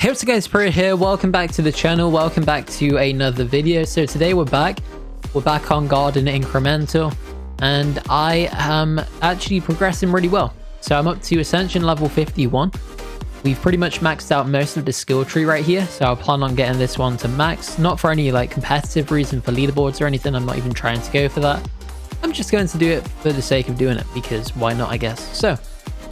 Hey, what's up guys, Pro here. Welcome back to the channel. Welcome back to another video. So today we're back on Garden Incremental, and I am actually progressing really well. So I'm up to Ascension level 51. We've pretty much maxed out most of the skill tree right here, so I plan on getting this one to max. Not for any like competitive reason for leaderboards or anything. I'm not even trying to go for that. I'm just going to do it for the sake of doing it, because why not, I guess. So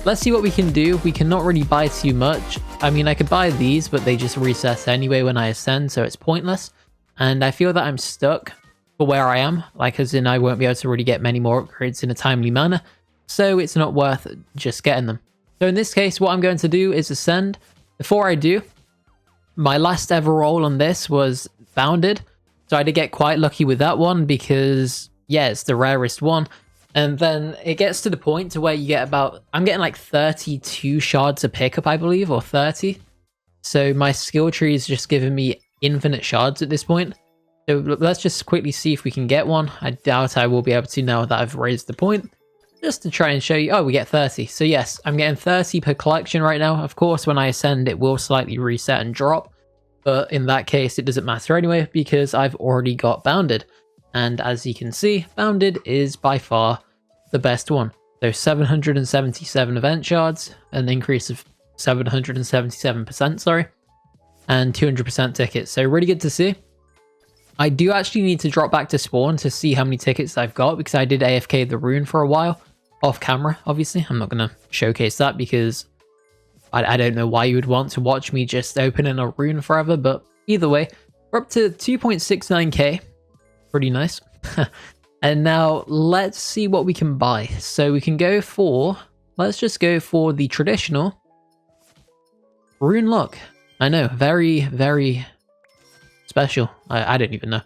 let's see what we can do. We cannot really buy too much. I mean, I could buy these, but they just reset anyway when I ascend, so it's pointless. And I feel that I'm stuck for where I am, like as in I won't be able to really get many more upgrades in a timely manner, so it's not worth just getting them. So in this case, what I'm going to do is ascend. Before I do, my last ever roll on this was bounded, so I did get quite lucky with that one because, yeah, it's the rarest one. And then it gets to the point to where you get about, I'm getting like 32 shards a pickup, I believe, or 30. So my skill tree is just giving me infinite shards at this point. So let's just quickly see if we can get one. I doubt I will be able to now that I've raised the point. Just to try and show you, oh, we get 30. So yes, I'm getting 30 per collection right now. Of course, when I ascend, it will slightly reset and drop. But in that case, it doesn't matter anyway, because I've already got bounded. And as you can see, bounded is by far the best one. So 777 event shards, an increase of 777%, sorry, and 200% tickets. So really good to see. I do actually need to drop back to spawn to see how many tickets I've got, because I did AFK the rune for a while, off camera, obviously. I'm not going to showcase that because I don't know why you would want to watch me just opening a rune forever, but either way, we're up to 2.69k. Pretty nice. And now let's see what we can buy. So we can go for, let's just go for the traditional rune look. I know, very, very special. I don't even know.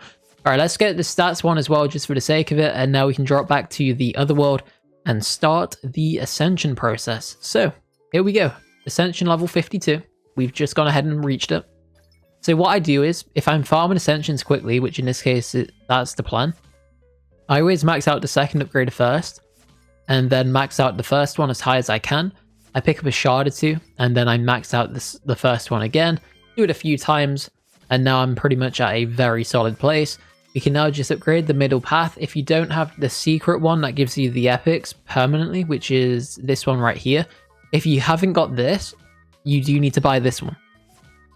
All right, let's get the stats one as well, just for the sake of it. And now we can drop back to the other world and start the ascension process. So here we go. Ascension level 52. We've just gone ahead and reached it. So what I do is, if I'm farming ascensions quickly, which in this case, that's the plan, I always max out the second upgrade first, and then max out the first one as high as I can. I pick up a shard or two, and then I max out the first one again, do it a few times, and now I'm pretty much at a very solid place. You can now just upgrade the middle path. If you don't have the secret one that gives you the epics permanently, which is this one right here, if you haven't got this, you do need to buy this one.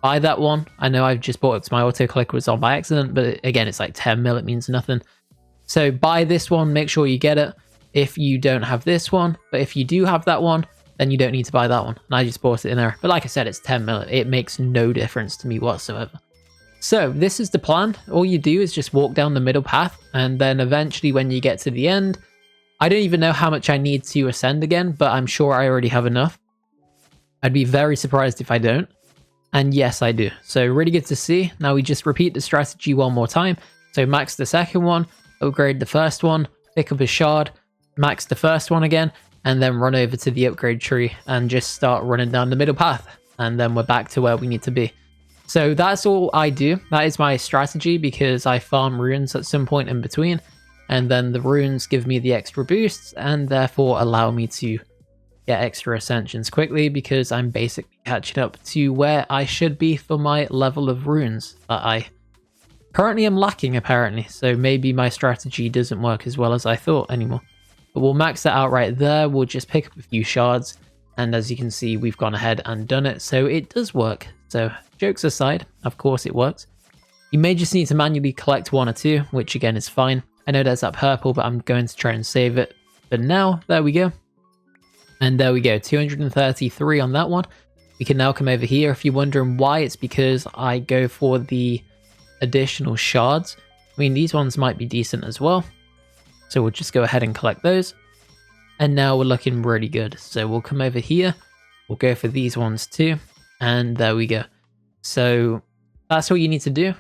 Buy that one. I know I've just bought it because my auto click was on by accident, but again, it's like 10 mil, it means nothing. So buy this one, make sure you get it if you don't have this one, but if you do have that one, then you don't need to buy that one. And I just bought it in there. But like I said, it's 10 mil. It makes no difference to me whatsoever. So this is the plan. All you do is just walk down the middle path, and then eventually when you get to the end, I don't even know how much I need to ascend again, but I'm sure I already have enough. I'd be very surprised if I don't. And yes, I do. So really good to see. Now we just repeat the strategy one more time. So max the second one, upgrade the first one, pick up a shard, max the first one again, and then run over to the upgrade tree and just start running down the middle path. And then we're back to where we need to be. So that's all I do. That is my strategy, because I farm runes at some point in between. And then the runes give me the extra boosts and therefore allow me to get extra ascensions quickly, because I'm basically catching up to where I should be for my level of runes that I currently am lacking, apparently. So maybe my strategy doesn't work as well as I thought anymore. But we'll max that out right there. We'll just pick up a few shards, and as you can see, we've gone ahead and done it. So it does work. So jokes aside, of course it works. You may just need to manually collect one or two, which again is fine. I know there's that purple, but I'm going to try and save it. But now, there we go. And there we go, 233 on that one. We can now come over here. If you're wondering why, it's because I go for the additional shards. I mean, these ones might be decent as well. So we'll just go ahead and collect those. And now we're looking really good. So we'll come over here. We'll go for these ones too. And there we go. So that's all you need to do.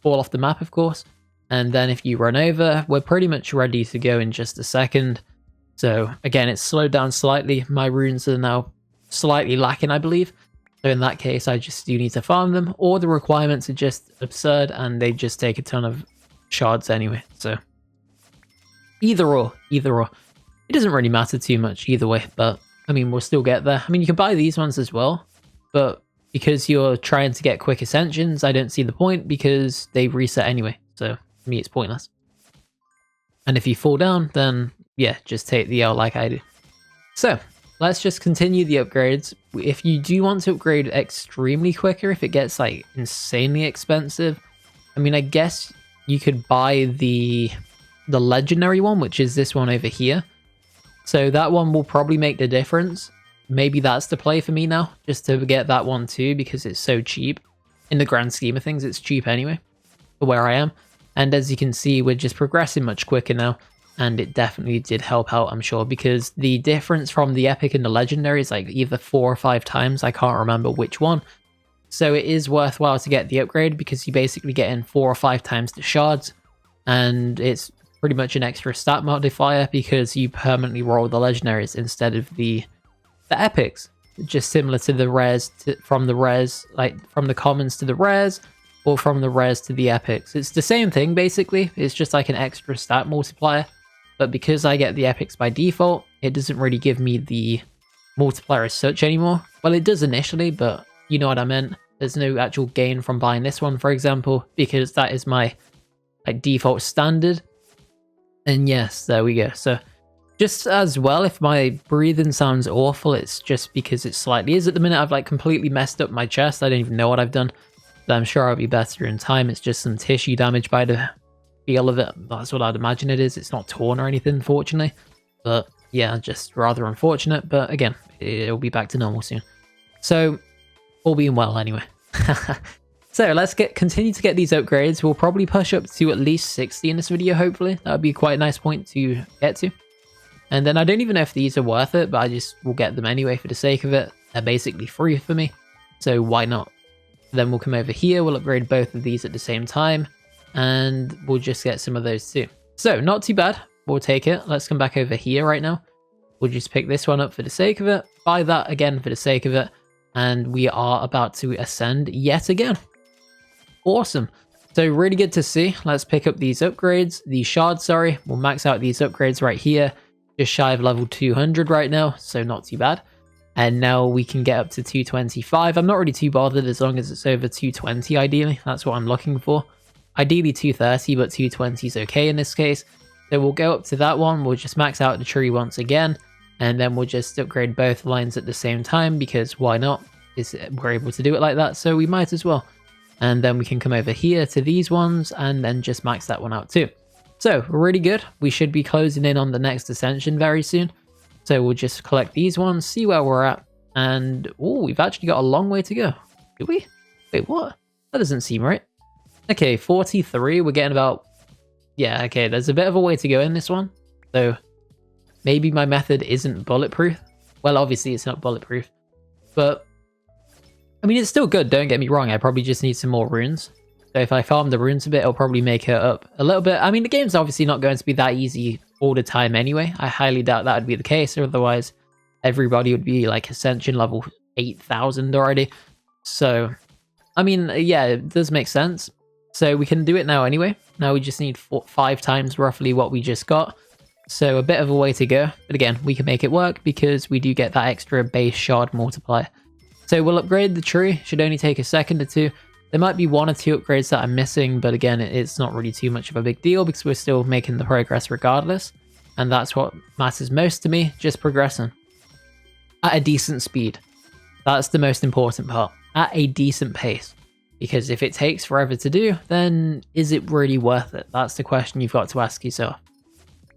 Fall off the map, of course. And then if you run over, we're pretty much ready to go in just a second. So again, it's slowed down slightly. My runes are now slightly lacking, I believe. So in that case, I just do need to farm them, or the requirements are just absurd and they just take a ton of shards anyway. So either or. It doesn't really matter too much either way, but I mean, we'll still get there. I mean, you can buy these ones as well, but because you're trying to get quick ascensions, I don't see the point because they reset anyway. So for me, it's pointless. And if you fall down, then yeah, just take the L like I do. So let's just continue the upgrades. If you do want to upgrade extremely quicker, if it gets like insanely expensive, I mean, I guess you could buy the legendary one, which is this one over here. So that one will probably make the difference. Maybe that's the play for me now, just to get that one too, because it's so cheap. In the grand scheme of things, it's cheap anyway, for where I am. And as you can see, we're just progressing much quicker now. And it definitely did help out, I'm sure, because the difference from the epic and the legendary is like either 4 or 5 times. I can't remember which one. So it is worthwhile to get the upgrade because you basically get in 4 or 5 times the shards. And it's pretty much an extra stat modifier because you permanently roll the legendaries instead of the epics. Just similar to the rares, from the commons to the rares, or from the rares to the epics. It's the same thing basically. It's just like an extra stat multiplier. But because I get the epics by default, it doesn't really give me the multiplier as such anymore. Well, it does initially, but you know what I meant. There's no actual gain from buying this one, for example, because that is my like default standard. And yes, there we go. So just as well, if my breathing sounds awful, it's just because it slightly is. At the minute, I've like completely messed up my chest. I don't even know what I've done. But I'm sure I'll be better in time. It's just some tissue damage by the feel of it. That's what I'd imagine it is. It's not torn or anything, fortunately. But yeah, just rather unfortunate. But again, it'll be back to normal soon. So all being well anyway. So let's continue to get these upgrades. We'll probably push up to at least 60 in this video, hopefully. That would be quite a nice point to get to. And then I don't even know if these are worth it, but I just will get them anyway for the sake of it. They're basically free for me, so why not? Then we'll come over here, we'll upgrade both of these at the same time, and we'll just get some of those too. So not too bad, we'll take it. Let's come back over here right now. We'll just pick this one up for the sake of it, buy that again for the sake of it, and we are about to ascend yet again. Awesome. So really good to see. Let's pick up these upgrades, these shards, sorry. We'll max out these upgrades right here. Just shy of level 200 right now, so not too bad. And now we can get up to 225. I'm not really too bothered as long as it's over 220 ideally. That's what I'm looking for. Ideally 230, but 220 is okay in this case. So we'll go up to that one. We'll just max out the tree once again. And then we'll just upgrade both lines at the same time because why not? We're able to do it like that, so we might as well. And then we can come over here to these ones and then just max that one out too. So really good. We should be closing in on the next ascension very soon. So we'll just collect these ones, see where we're at. And oh, we've actually got a long way to go. Did we? Wait, what? That doesn't seem right. Okay, 43. We're getting about... Yeah, okay, there's a bit of a way to go in this one. So maybe my method isn't bulletproof. Well, obviously it's not bulletproof. But I mean, it's still good, don't get me wrong. I probably just need some more runes. So if I farm the runes a bit, it'll probably make it up a little bit. I mean, the game's obviously not going to be that easy all the time anyway. I highly doubt that would be the case. Otherwise, everybody would be like Ascension level 8,000 already. So, I mean, yeah, it does make sense. So we can do it now anyway. Now we just need 5 times roughly what we just got. So a bit of a way to go. But again, we can make it work because we do get that extra base shard multiplier. So we'll upgrade the tree. Should only take a second or two. There might be 1 or 2 upgrades that I'm missing, but again, it's not really too much of a big deal because we're still making the progress regardless. And that's what matters most to me, just progressing. At a decent speed. That's the most important part. At a decent pace. Because if it takes forever to do, then is it really worth it? That's the question you've got to ask yourself.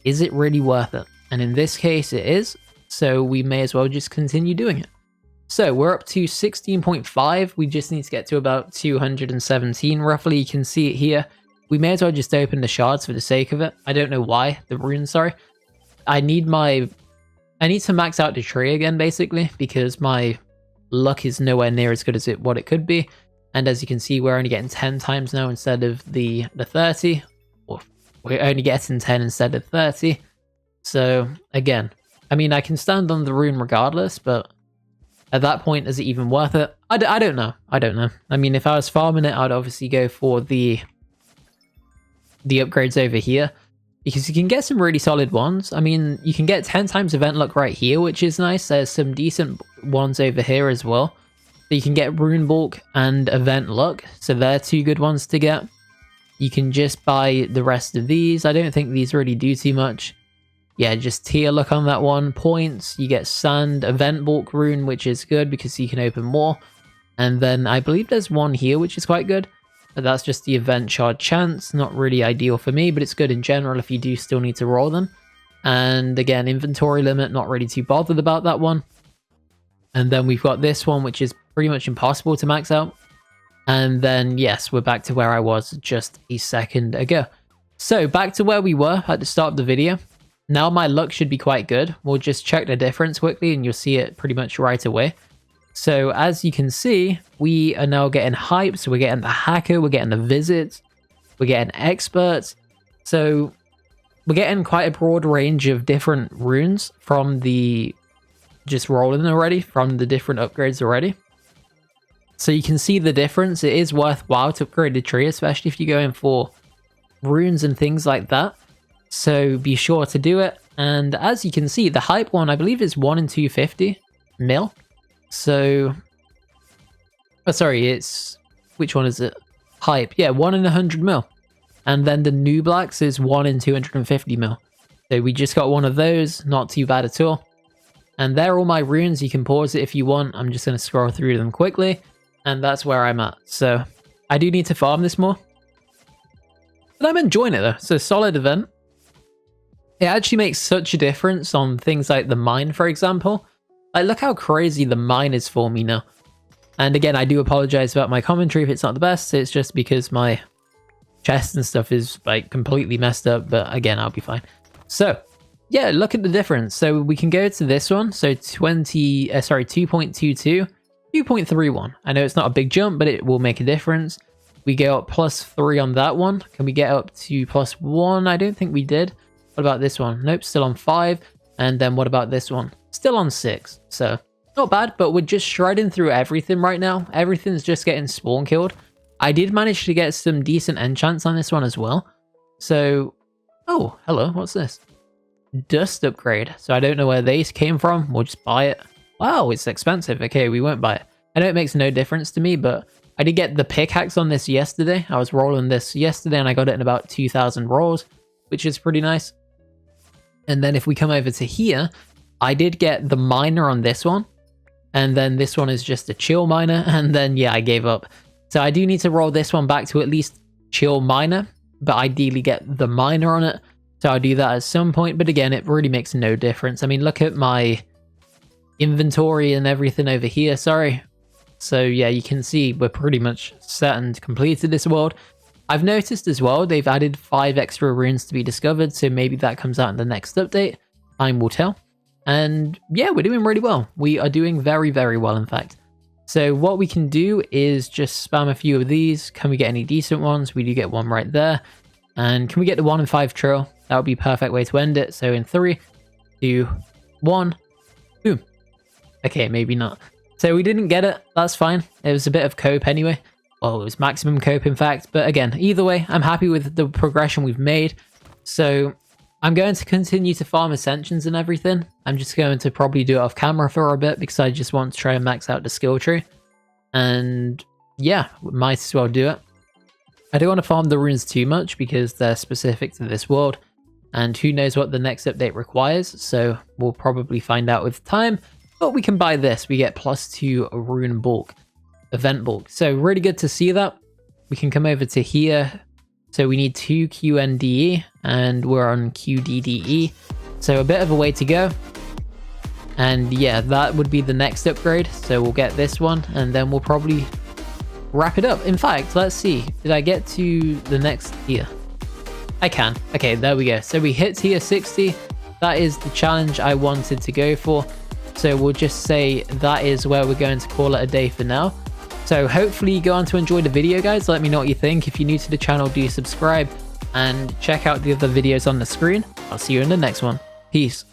Is it really worth it? And in this case, it is. So we may as well just continue doing it. So we're up to 16.5. We just need to get to about 217 roughly. You can see it here. We may as well just open the shards for the sake of it. I don't know why. The runes, sorry. I need to max out the tree again, basically, because my luck is nowhere near as good as what it could be. And as you can see, we're only getting 10 times now instead of the 30. Or we're only getting 10 instead of 30. So again, I mean, I can stand on the rune regardless, but at that point, is it even worth it? I don't know. I don't know. I mean, if I was farming it, I'd obviously go for the upgrades over here. Because you can get some really solid ones. I mean, you can get 10 times event luck right here, which is nice. There's some decent ones over here as well. So you can get rune bulk and event luck. So they're two good ones to get. You can just buy the rest of these. I don't think these really do too much. Yeah, just tier luck on that one. Points, you get sand, event bulk rune, which is good because you can open more. And then I believe there's one here, which is quite good. But that's just the event shard chance. Not really ideal for me, but it's good in general if you do still need to roll them. And again, inventory limit, not really too bothered about that one. And then we've got this one, which is pretty much impossible to max out. And then, yes, we're back to where I was just a second ago. So back to where we were at the start of the video. Now my luck should be quite good. We'll just check the difference quickly and you'll see it pretty much right away. So as you can see, we are now getting hype. So we're getting the hacker, we're getting the visit, we're getting experts. So we're getting quite a broad range of different runes from the just rolling already, from the different upgrades already. So you can see the difference. It is worthwhile to upgrade the tree, especially if you're going for runes and things like that. So be sure to do it. And as you can see, the hype one, I believe is 1 in 250 mil. So, oh, sorry, it's, which one is it? Hype. Yeah, 1 in 100 mil. And then the new blacks is 1 in 250 mil. So we just got one of those. Not too bad at all. And they're all my runes. You can pause it if you want. I'm just going to scroll through them quickly. And that's where I'm at. So I do need to farm this more. But I'm enjoying it though. So solid event. It actually makes such a difference on things like the mine, for example. Like, look how crazy the mine is for me now. And again, I do apologize about my commentary if it's not the best. It's just because my chest and stuff is like completely messed up. But again, I'll be fine. So yeah, look at the difference. So we can go to this one. So 2.22. 2.31. I know it's not a big jump, but it will make a difference. We go up +3 on that one. Can we get up to +1? I don't think we did. What about this one? Nope, still on 5. And then what about this one? Still on 6. So not bad, but we're just shredding through everything right now. Everything's just getting spawn killed. I did manage to get some decent enchants on this one as well. So, oh, hello, what's this? Dust upgrade. So I don't know where these came from. We'll just buy it. Wow, it's expensive. Okay, we won't buy it. I know it makes no difference to me, but I did get the pickaxe on this yesterday. I was rolling this yesterday and I got it in about 2,000 rolls, which is pretty nice. And then if we come over to here, I did get the miner on this one. And then this one is just a chill miner. And then, yeah, I gave up. So I do need to roll this one back to at least chill miner, but ideally get the miner on it. So I'll do that at some point. But again, it really makes no difference. I mean, look at my inventory and everything over here. Sorry. So yeah, you can see we're pretty much set and completed this world. I've noticed as well, they've added 5 extra runes to be discovered. So maybe that comes out in the next update. Time will tell. And yeah, we're doing really well. We are doing very, very well, in fact. So what we can do is just spam a few of these. Can we get any decent ones? We do get one right there. And can we get the 1 in 5 trill? That would be a perfect way to end it. So in 3, 2, 1, boom. Okay, maybe not. So we didn't get it. That's fine. It was a bit of cope anyway. Well, it was maximum cope, in fact. But again, either way, I'm happy with the progression we've made. So I'm going to continue to farm ascensions and everything. I'm just going to probably do it off camera for a bit because I just want to try and max out the skill tree. And yeah, might as well do it. I don't want to farm the runes too much because they're specific to this world. And who knows what the next update requires. So we'll probably find out with time. But we can buy this. We get +2 rune bulk, event bulk. So really good to see that. We can come over to here. So we need 2 QNDE and we're on QDDE. So a bit of a way to go. And yeah, that would be the next upgrade. So we'll get this one and then we'll probably wrap it up. In fact, let's see. Did I get to the next tier? I can. Okay, there we go. So we hit tier 60. That is the challenge I wanted to go for. So we'll just say that is where we're going to call it a day for now. So hopefully you go on to enjoy the video, guys. Let me know what you think. If you're new to the channel, do subscribe and check out the other videos on the screen. I'll see you in the next one. Peace.